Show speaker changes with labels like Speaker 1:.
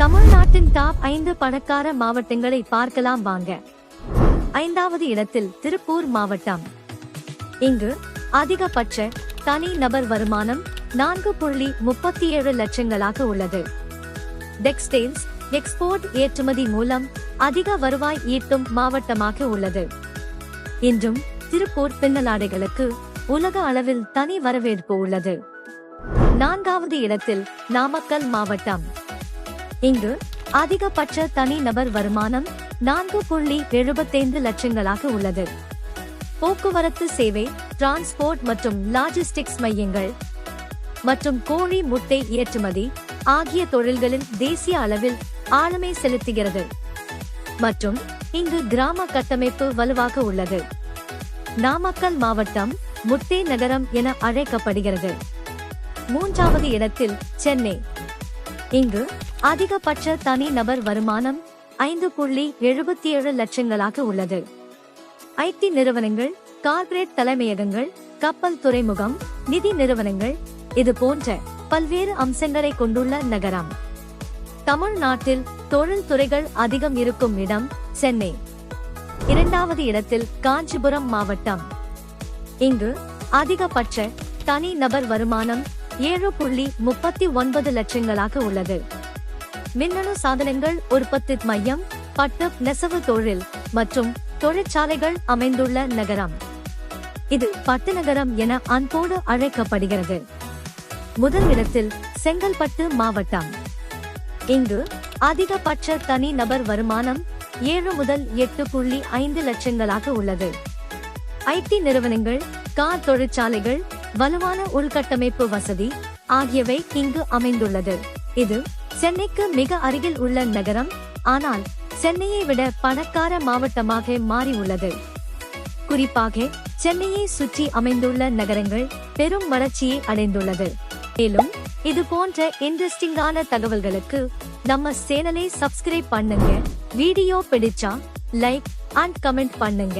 Speaker 1: தமிழ்நாட்டின் டாப் 5 பணக்கார மாவட்டங்களை பார்க்கலாம் வாங்க. 5வது இடத்தில் திருப்பூர் மாவட்டம். இங்கு அதிகபட்ச தனி நபர் வருமானம் 4.37 லட்சங்களாக உள்ளது. டெக்ஸ்டைல்ஸ் எக்ஸ்போர்ட் ஏற்றுமதி மூலம் அதிக வருவாய் ஈட்டும் மாவட்டமாக உள்ளது. இன்றும் திருப்பூர் பின்னலாடைகளுக்கு உலக அளவில் தனி வரவேற்பு உள்ளது. 4வது இடத்தில் நாமக்கல் மாவட்டம். இங்கு அதிகபட்ச தனி நபர் வருமானம் 4.75 லட்சங்களாக உள்ளது. போக்குவரத்து சேவை, டிரான்ஸ்போர்ட் மற்றும் லாஜிஸ்டிக்ஸ் மையங்கள் மற்றும் கோழி முட்டை ஏற்றுமதி ஆகிய தொழில்களில் தேசிய அளவில் ஆளுமை செலுத்துகிறது. மற்றும் இங்கு கிராம கட்டமைப்பு வலுவாக உள்ளது. நாமக்கல் மாவட்டம் முட்டை நகரம் என அழைக்கப்படுகிறது. 3வது இடத்தில் சென்னை. இங்கு அதிகபட்ச தனி நபர் வருமானம் 5.77 லட்சங்களாக உள்ளது. ஐடி நிறுவனங்கள், கார்ப்பரேட் தலைமையகங்கள், கப்பல் துறைமுகம், நிதி நிறுவனங்கள் இது போன்ற பல்வேறு அம்சங்களை கொண்டுள்ள நகரம். தமிழ்நாட்டில் தொழில் துறைகள் அதிகம் இருக்கும் இடம் சென்னை. 2வது இடத்தில் காஞ்சிபுரம் மாவட்டம். இங்கு அதிகபட்ச தனி நபர் வருமானம் 7.39 லட்சங்களாக உள்ளது. மின்னணு சாதனங்கள் உற்பத்தி மையம், பட்டு நெசவு தொழில் மற்றும் தொழிற்சாலைகள் அமைந்துள்ள நகரம். இது பட்டு நகரம் என அன்போடு அழைக்கப்படுகிறது. முதல் இடத்தில் செங்கல்பட்டு மாவட்டம். இங்கு அதிகபட்ச தனி நபர் வருமானம் 7 முதல் 8.5 லட்சங்களாக உள்ளது. ஐடி நிறுவனங்கள், கார் தொழிற்சாலைகள், வலுவான உள்கட்டமைப்பு வசதி ஆகியவை இங்கு அமைந்துள்ளது. இது சென்னைக்கு மிக அருகில் உள்ள நகரம், ஆனால் சென்னையை விட பணக்கார மாவட்டமாக மாறி உள்ளது. குறிப்பாக சென்னையை சுற்றி அமைந்துள்ள நகரங்கள் பெரும் வளர்ச்சியை அடைந்துள்ளது. மேலும் இது போன்ற இன்ட்ரெஸ்டிங்கான தகவல்களுக்கு நம்ம சேனலை சப்ஸ்கிரைப் பண்ணுங்க. வீடியோ பிடிச்சா லைக் அண்ட் கமெண்ட் பண்ணுங்க.